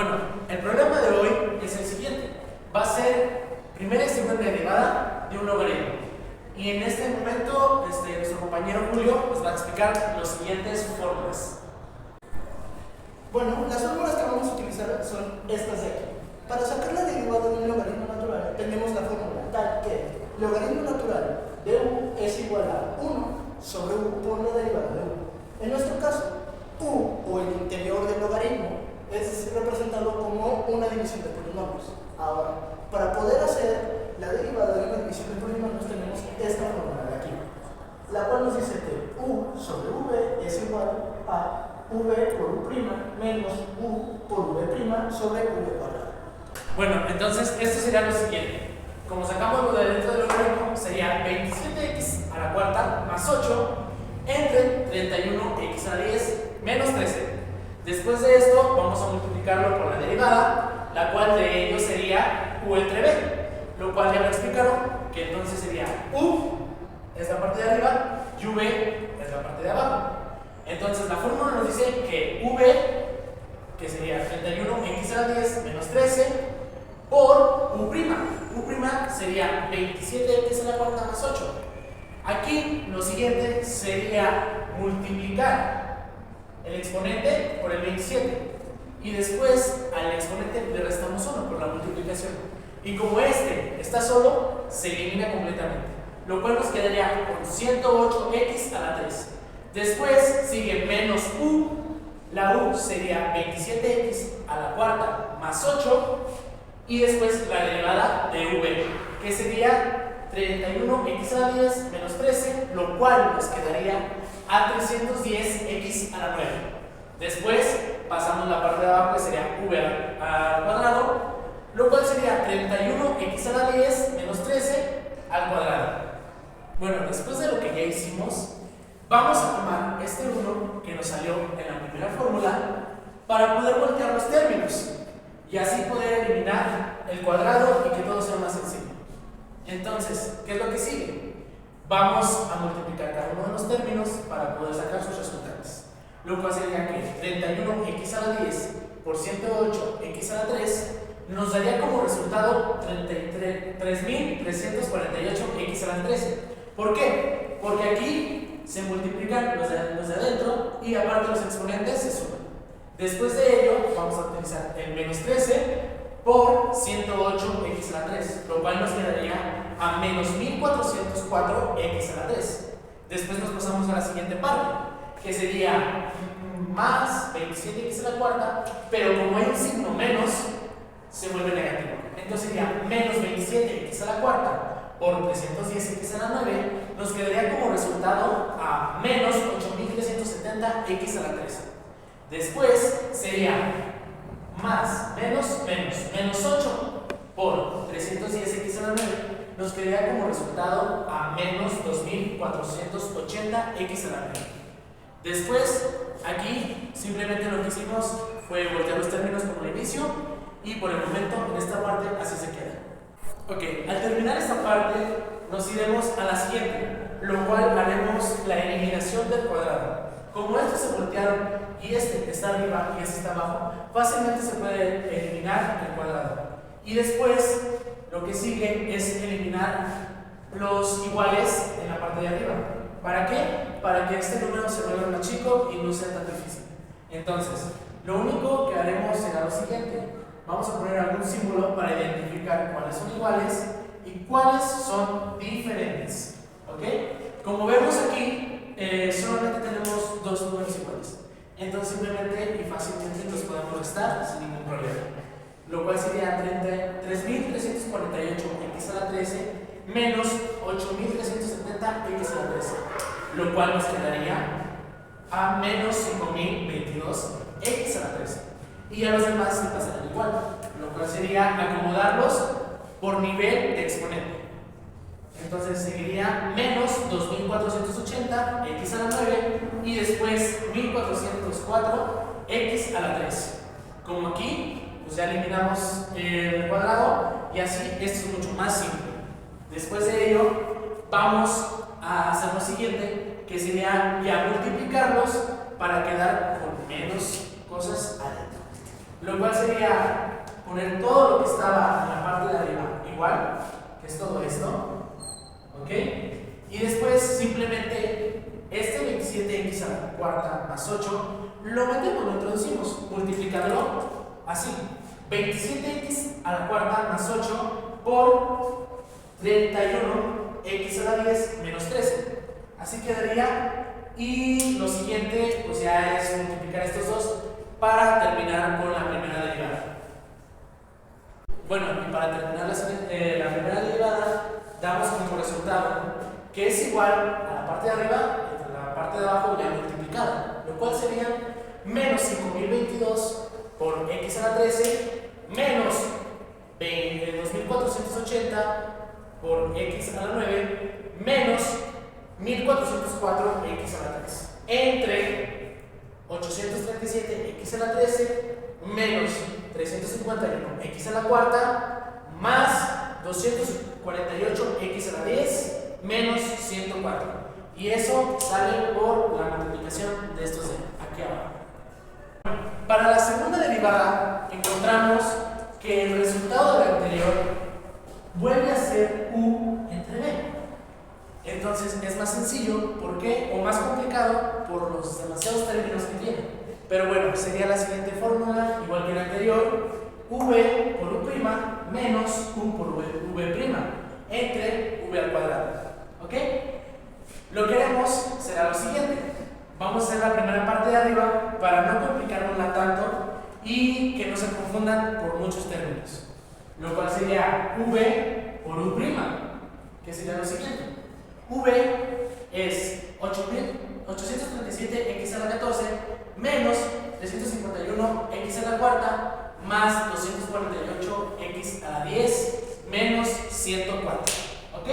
Bueno, el problema de hoy es el siguiente. Va a ser primera extrema derivada de un logaritmo. Y en este momento, nuestro compañero Julio nos va a explicar las siguientes fórmulas. Bueno, las fórmulas que vamos a utilizar son estas de aquí. Para sacar la derivada de un logaritmo natural, tenemos la fórmula tal que logaritmo natural de u es igual a 1 sobre u por la derivada de u. En nuestro caso, u o el interior del logaritmo es representado como una división de polinomios. Ahora, para poder hacer la derivada de una división de polinomios tenemos esta fórmula de aquí, la cual nos dice que u sobre v es igual a v por u' menos u por v' sobre v cuadrado. Bueno, entonces esto sería lo siguiente. Como sacamos lo de dentro del logaritmo, sería 27x a la cuarta más 8 entre 31x a la 10 menos 13. Después de esto, vamos a multiplicarlo por la derivada, la cual de ello sería u entre b, lo cual ya me explicaron que entonces sería u es la parte de arriba y v es la parte de abajo. Entonces la fórmula nos dice que v, que sería 31x a la 10 menos 13, por u'. U' sería 27x a la cuarta más 8. Aquí lo siguiente sería multiplicar el exponente por el 27. Y después al exponente le restamos 1 por la multiplicación. Y como este está solo, se elimina completamente. Lo cual nos quedaría con 108x a la 3. Después sigue menos u. La u sería 27x a la cuarta más 8. Y después la derivada de v, que sería 31x a la 10 menos 13, lo cual nos quedaría a 310x a la 9. Después pasamos la parte de abajo, que sería v al cuadrado, lo cual sería 31x a la 10 menos 13 al cuadrado. Bueno, después de lo que ya hicimos, vamos a tomar este 1 que nos salió en la primera fórmula para poder voltear los términos y así poder eliminar el cuadrado y que todo sea más sencillo. Entonces, ¿qué es lo que sigue? Vamos a multiplicar cada uno de los términos para poder sacar sus resultados. Lo cual sería que 31x a la 10 por 108x a la 3 nos daría como resultado 3348x a la 13. ¿Por qué? Porque aquí se multiplican los de adentro y aparte los exponentes se suman. Después de ello, vamos a utilizar el menos 13 por 108x a la 3, lo cual nos quedaría a menos 1404x a la 3. Después nos pasamos a la siguiente parte, que sería más 27x a la cuarta, pero como hay un signo menos, se vuelve negativo. Entonces sería menos 27x a la cuarta por 310x a la 9, nos quedaría como resultado a menos 8370x a la 3. Después sería más, menos 8 por 310x a la 9, nos quedaría como resultado a menos 2480x a la 9. Después, aquí simplemente lo que hicimos fue voltear los términos como al inicio y por el momento en esta parte así se queda. Ok, al terminar esta parte nos iremos a la siguiente, lo cual haremos la eliminación del cuadrado. Como estos se voltearon y este está arriba y este está abajo, fácilmente se puede eliminar el cuadrado. Y después lo que sigue es eliminar los iguales en la parte de arriba. ¿Para qué? Para que este número se vuelva más chico y no sea tan difícil. Entonces, lo único que haremos será lo siguiente. Vamos a poner algún símbolo para identificar cuáles son iguales y cuáles son diferentes. ¿Ok? Como vemos aquí, solamente tenemos dos números iguales. Entonces simplemente y fácilmente los podemos restar sin ningún problema. Lo cual sería 3348x a la 13 menos 8370x a la 13. Lo cual nos quedaría a menos 5022x a la 13. Y a los demás se pasarán igual. Lo cual sería acomodarlos por nivel de exponente. Entonces seguiría menos 2480x a la 9 y después 1404x a la 3. Como aquí, pues ya eliminamos el cuadrado y así esto es mucho más simple. Después de ello, vamos a hacer lo siguiente, que sería ya multiplicarlos para quedar con menos cosas adentro. lo cual sería poner todo lo que estaba en la parte de arriba igual, que es todo esto, ¿ok? Y después simplemente este 27x a la cuarta más 8 lo metemos, lo introducimos, multiplicándolo así: 27x a la cuarta más 8 por 31x a la 10 menos 13. Así quedaría. Y lo siguiente, pues ya es multiplicar estos dos para terminar con la primera derivada. Bueno, y para terminar la primera derivada, damos como resultado que es igual a la parte de arriba entre la parte de abajo ya multiplicada, lo cual sería menos 5022 por x a la 13 menos 2480 por x a la 9 menos 1404 x a la 3 entre 837 x a la 13 menos 351 x a la cuarta más 248 x a la 10 menos 104, y eso sale por la multiplicación de estos de aquí abajo. Para la segunda derivada encontramos que el resultado de la anterior vuelve a ser u entre b. Entonces es más sencillo, ¿por qué? O más complicado por los demasiados términos que tiene. Pero bueno, sería la siguiente fórmula, igual que la anterior: v por u' menos u por v' entre v al cuadrado. ¿Ok? Lo que haremos será lo siguiente: vamos a hacer la primera parte de arriba para no complicárnosla tanto y que no se confundan por muchos términos. Lo cual sería v por u', que sería lo siguiente: v es 837x a la 14 menos 351x a la cuarta más 248x a la 10 menos 104. ¿Ok?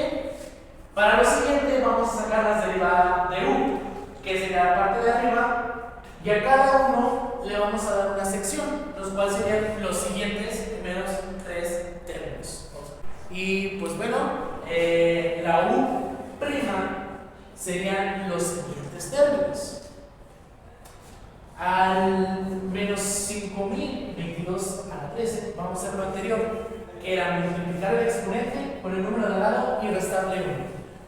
Para lo siguiente vamos a sacar las derivadas de u, que sería la parte de arriba, y a cada uno le vamos a dar una sección, los cuales serían los siguientes primeros tres términos. Y pues bueno, la u' serían los siguientes términos. Al menos 5022 a la 13, vamos a hacer lo anterior, que era multiplicar el exponente con el número de al lado y restarle 1,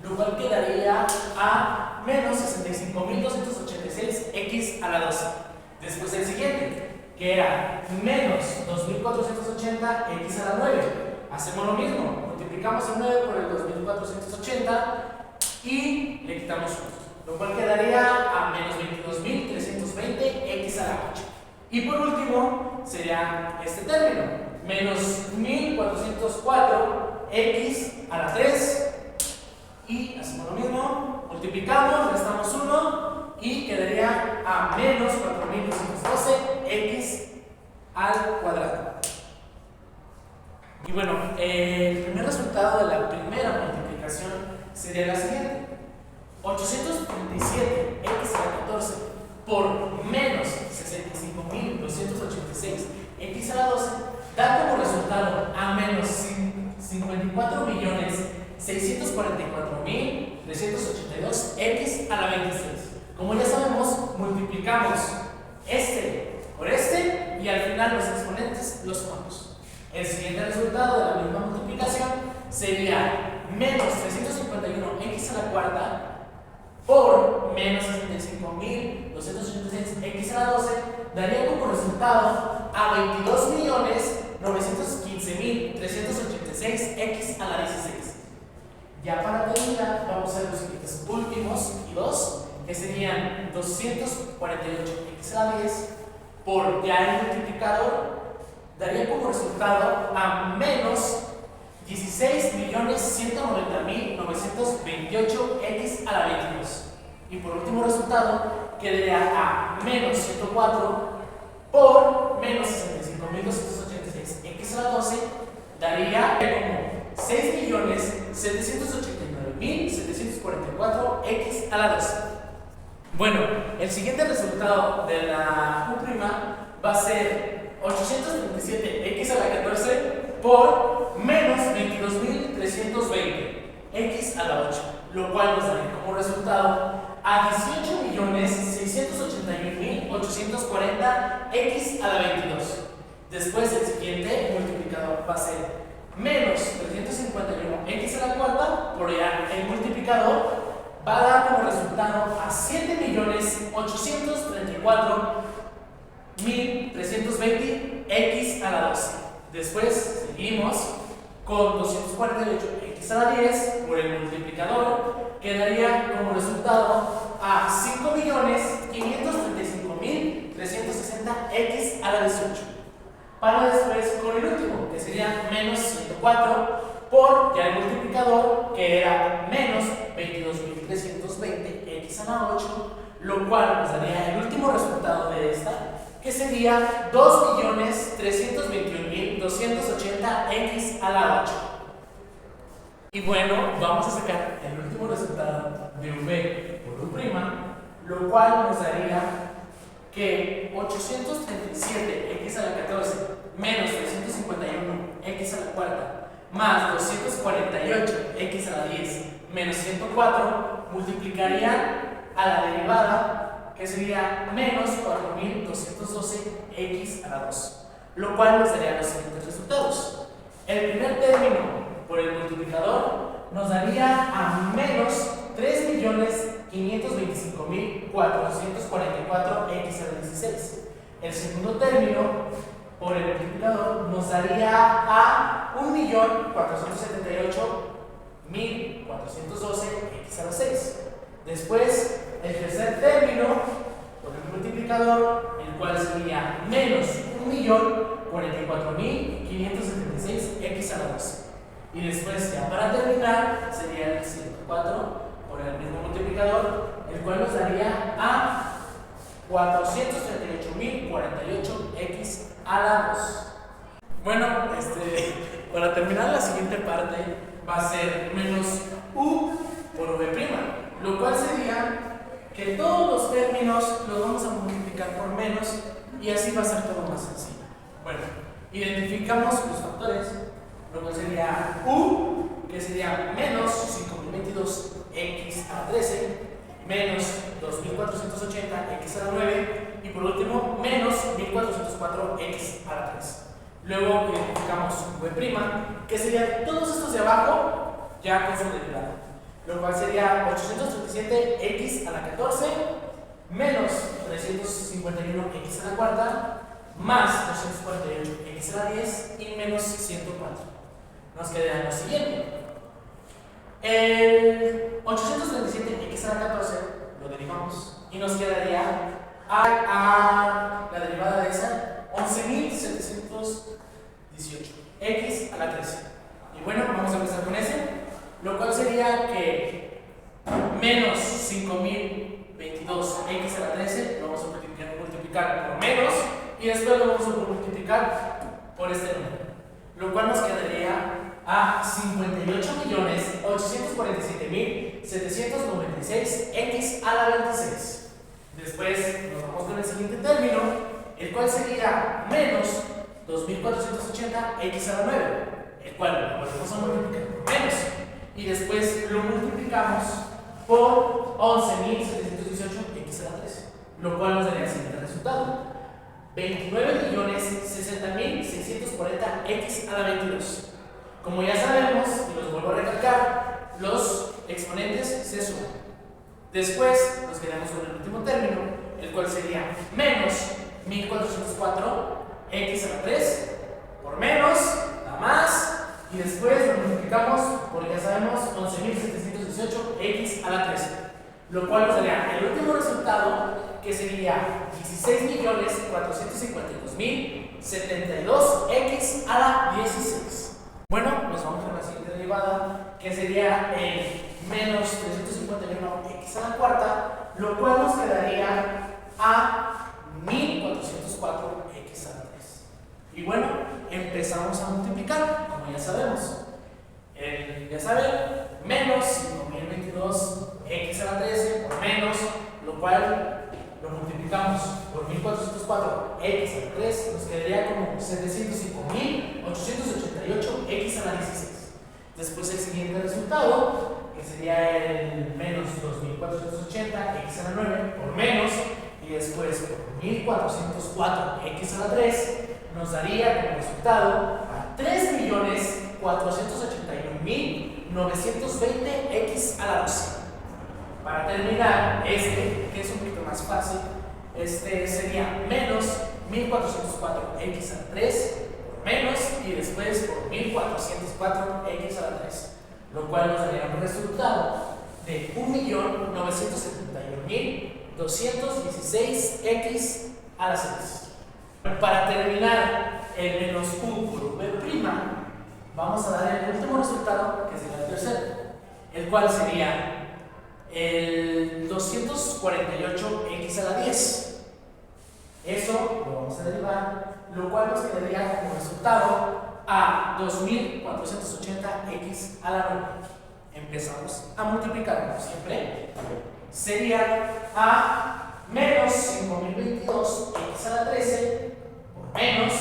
lo cual quedaría a menos 65.286x a la 12. Después el siguiente, que era menos 2.480x a la 9. Hacemos lo mismo, multiplicamos el 9 por el 2.480 y le quitamos 1, lo cual quedaría a menos 22.320x a la 8. Y por último sería este término, menos 1.404x a la 3, y hacemos lo mismo, multiplicamos, restamos 1 y quedaría a menos 4.212x al cuadrado. Y bueno, el primer resultado de la primera multiplicación sería la siguiente: 837x a la 14 por menos 65.286x a la 12 da como resultado a menos 54.644.382x a la 26. Como ya sabemos, multiplicamos este por este y al final los exponentes los sumamos. El siguiente resultado de la misma multiplicación sería menos 351x a la cuarta por menos 65.286x a la 12, daría como resultado a 22.915.386x a la 16. Ya para terminar, vamos a hacer los siguientes últimos y dos, que serían 248x a la 10 por ya el multiplicador, daría como resultado a menos 16.190.928x a la 22. Y por último resultado, quedaría a menos 104 por menos 65.286x a la 12, daría como 6.789.744x a la 12. Bueno, el siguiente resultado de la u' va a ser 837x a la 14 por menos 22.320x a la 8, lo cual nos daría como resultado a 18.681.840x a la 22. Después el siguiente multiplicador va a ser menos 351x a la cuarta, por ya el multiplicador va a dar como resultado a 7.834.320x a la 12. Después seguimos con 248x a la 10 por el multiplicador, que daría como resultado a 5.535.360x a la 18. Para después con el último, que sería menos 104 por ya el multiplicador, que era menos 22.320x a la 8, lo cual nos daría el último resultado de esta, que sería 2.321.280x a la 8. Y bueno, vamos a sacar el último resultado de v por u', lo cual nos daría que 837x a la 14 menos 351x a la cuarta más 248x a la 10 menos 104 multiplicaría a la derivada, que sería menos 4.212x a la 2, lo cual nos daría los siguientes resultados. El primer término por el multiplicador nos daría a menos 3.525.444x a la 16. El segundo término por el multiplicador nos daría a 1.478.412x a la 6. Después, el tercer término por el multiplicador, el cual sería menos 1.044.576x a la 12. Y después, ya para terminar, sería el 104 por el mismo multiplicador, el cual nos daría a 438.048x a la 2. Bueno, para terminar, la siguiente parte va a ser menos u por v', lo cual sería que todos los términos los vamos a multiplicar por menos y así va a ser todo más sencillo. Bueno, identificamos los factores, lo cual sería u, que sería menos 5.022x a la 13, menos 2.480x a la 9 y por último menos 1.404x a la 3. Luego identificamos v', que serían todos estos de abajo ya con su derivada, lo cual sería 837x a la 14 menos 351x a la cuarta más 248x a la 10 y menos 104. Nos queda lo siguiente. El 837x a la 14 lo derivamos y nos quedaría a la derivada de esa 11.718x a la 13. Y bueno, vamos a empezar con ese, lo cual sería que menos 5.022x a la 13 lo vamos a multiplicar por menos y después lo vamos a multiplicar por este número, lo cual nos quedaría a 58.847.796x a la 26. Después nos vamos con el siguiente término, el cual sería menos 2.480x a la 9, el cual lo volvemos a multiplicar por menos y después lo multiplicamos por 11.718x a la 13, lo cual nos daría el siguiente resultado: 29.060.640x a la 22. Como ya sabemos, y los vuelvo a recalcar, los exponentes se suman. Después nos quedamos con el último término, el cual sería menos 1.404x a la 3 por menos la más y después lo multiplicamos por, ya sabemos, 11.718x a la 13, lo cual nos daría el último resultado, que sería 16.452.072x a la 16. Bueno, nos vamos con la siguiente derivada, que sería el menos 351x a la cuarta, lo cual nos quedaría a 1.404x a la 3. Y bueno, empezamos a multiplicar, como ya sabemos. Ya saben, menos 5.022x a la 13 por menos, lo cual lo multiplicamos por 1.404x a la 3, nos quedaría como 705.888x a la 16. Después el siguiente resultado, que sería el menos 2.480x a la 9 por menos, y después por 1.404x a la 3, nos daría como resultado a 3.481.920x a la 12. Para terminar, que es un poquito más fácil, sería menos 1404x a la 3 por menos y después por 1404x a la 3, lo cual nos daría un resultado de 1.971.216x a la 6. Para terminar el menos u por v', vamos a dar el último resultado, que sería el tercero, el cual sería el 248x a la 10. Eso lo vamos a derivar, lo cual nos quedaría como resultado a 2480x a la 9. Empezamos a multiplicar como siempre. Sería a menos 5022x a la 13 por menos,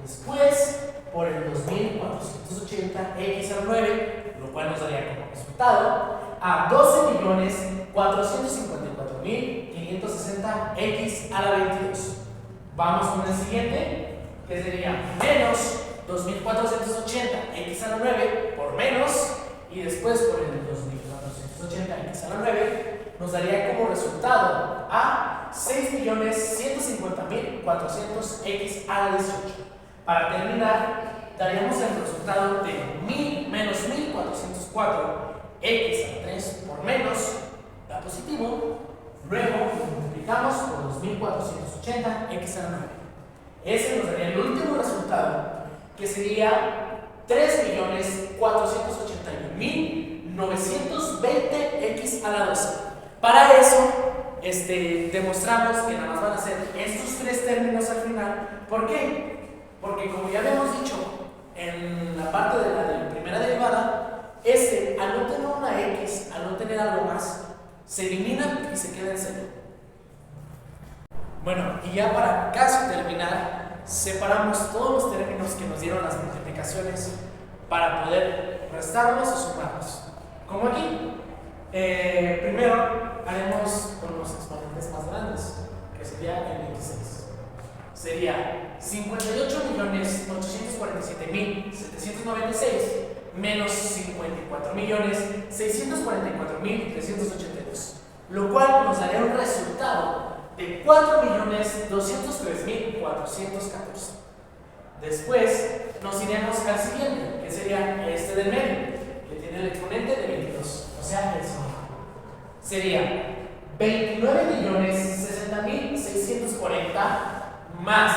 después por el 2480x a la 9, lo cual nos daría como resultado a 12.454.560x a la 22. Vamos con el siguiente, que sería menos 2.480x a la 9 por menos y después por el 2.480x a la 9 nos daría como resultado a 6.150.400x a la 18. Para terminar, daríamos el resultado de menos 1.404x a la 3 por menos, da positivo, luego lo multiplicamos por 2.480x a la 9. Ese nos daría el último resultado, que sería 3.481.920x a la 12. Para eso, demostramos que nada más van a ser estos tres términos al final. ¿Por qué? Porque como ya habíamos dicho en la parte de la primera derivada, al no tener una x, al no tener algo más, se elimina y se queda en cero. Bueno, y ya para casi terminar, separamos todos los términos que nos dieron las multiplicaciones para poder restarlos o sumarlos. Como aquí, primero haremos con los exponentes más grandes, que sería el 26. Sería 58.847.796 menos 54.644.382, lo cual nos daría un resultado de 4.203.414. Después nos iremos al siguiente, que sería este del medio, que tiene el exponente de 22, o sea, el siguiente. Sería 29.060.640 más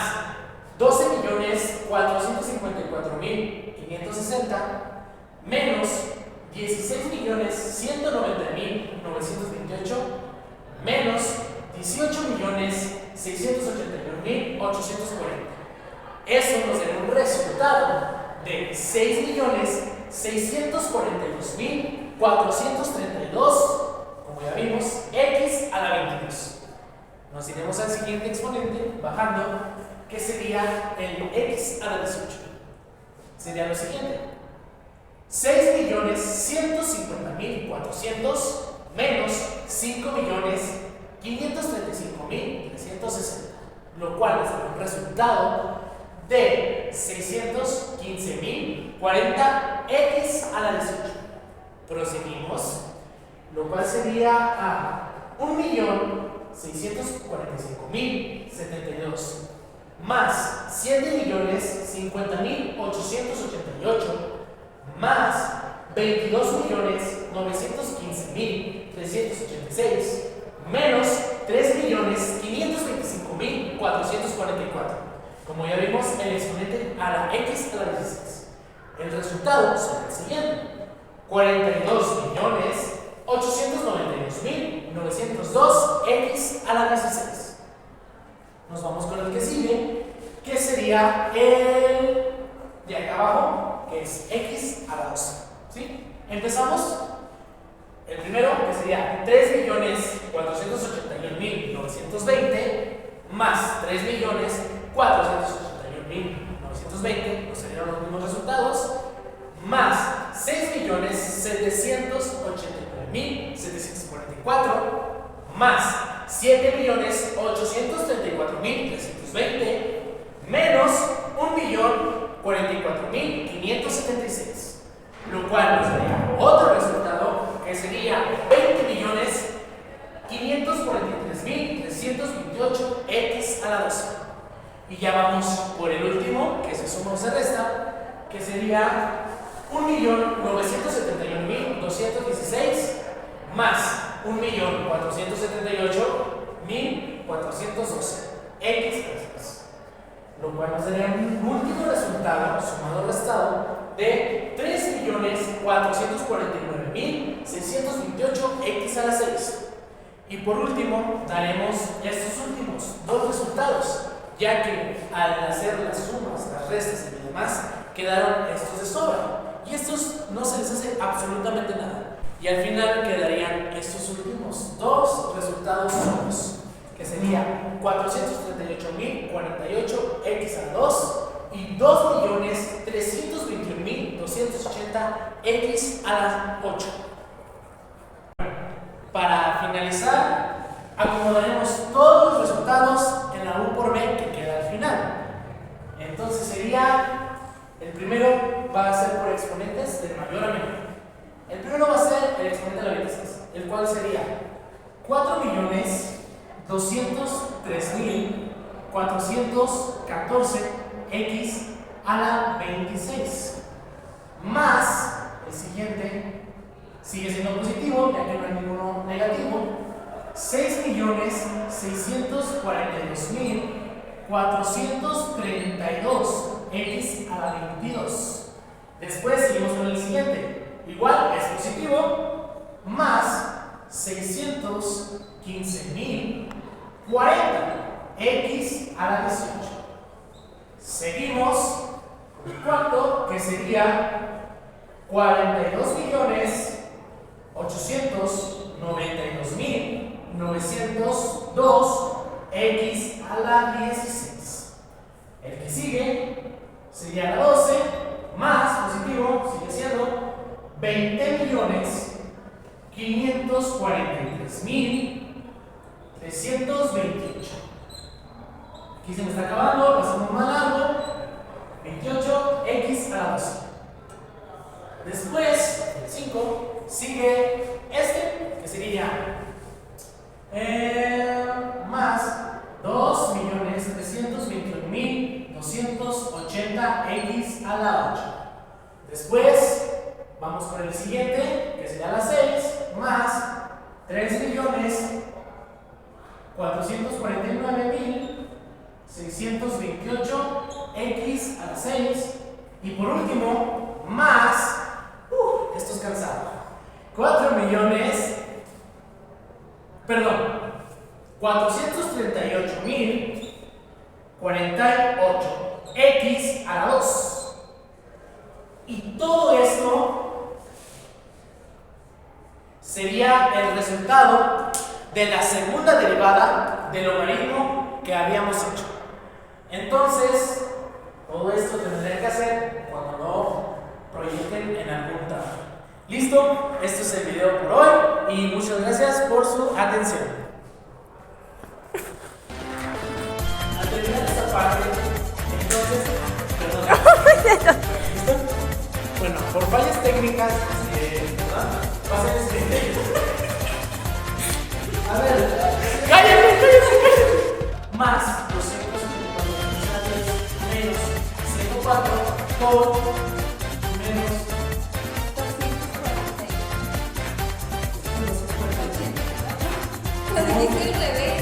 12.454.560 menos 16.190.928 menos 18.681.840. Eso nos da un resultado de 6.642.432, como ya vimos, x a la 22. Nos iremos al siguiente exponente, bajando, que sería el x a la 18. Sería lo siguiente: 6.150.400 menos 5.535.360, lo cual es un resultado de 615.040x a la 18. Proseguimos, lo cual sería a 1.645.072 más 7.050.888 más 22.915.386 menos 3.525.444. Como ya vimos, el exponente a la x a la 16. El resultado será el siguiente: 42.892.902x a la 16. Nos vamos con el que sigue, que sería el de acá abajo, que es x a la 12. ¿Sí? Empezamos. El primero, que sería 3.481.920 más 3.481.920, pues serían los mismos resultados, más 6.789.744 más 7.834.320 menos 1.044.576, lo cual nos daría otro resultado que sería 20.543.328 a la 12. Y ya vamos por el último, que se suma o se resta, que sería 1.971.216 más 1.478.412 x, lo cual nos daría un último resultado sumado restado de 3.449.628 x a la 6. Y por último daremos estos últimos dos resultados, ya que al hacer las sumas, las restas y demás quedaron estos de sobra, y estos no se les hace absolutamente nada, y al final quedarían estos últimos dos resultados sumos, que sería 438.048 x a la 2 y 2.321.280 x a la 8. Para finalizar, acomodaremos todos los resultados en la U por B que queda al final. Entonces sería, el primero va a ser por exponentes de mayor a menor. El primero va a ser el exponente de la 26, el cual sería 4.203.414 x a la 26, más el siguiente sigue siendo positivo, ya que no hay ninguno negativo, 6.642.432 x a la 22. Después seguimos con el siguiente, igual es positivo, más 615.040 x a la 18. Seguimos con el cuarto, que sería 42.892.902 x a la 16. El que sigue sería la 12, más positivo, sigue siendo 20.543.328. Aquí se me está acabando, pasamos más largo, 28 x a la 12. Después, el 5, sigue este, que sería más 2.321.280 x a la 8. Después, vamos con el siguiente, que sería la 6, más 3.449.628 x a la 6. Y por último, más, esto es cansado, 438.048 x a la 2. Y todo esto sería el resultado de la segunda derivada del logaritmo que habíamos hecho. Entonces, todo esto tendré que hacer cuando lo proyecten en algún trabajo. Listo, esto es el video por hoy y muchas gracias por su atención. Al terminar esta parte, entonces, perdón. ¿Listo? Bueno, por fallas técnicas, va a ser este. A ver, cállate. Más 254 menos 104 por menos 246. Lo dijiste al revés.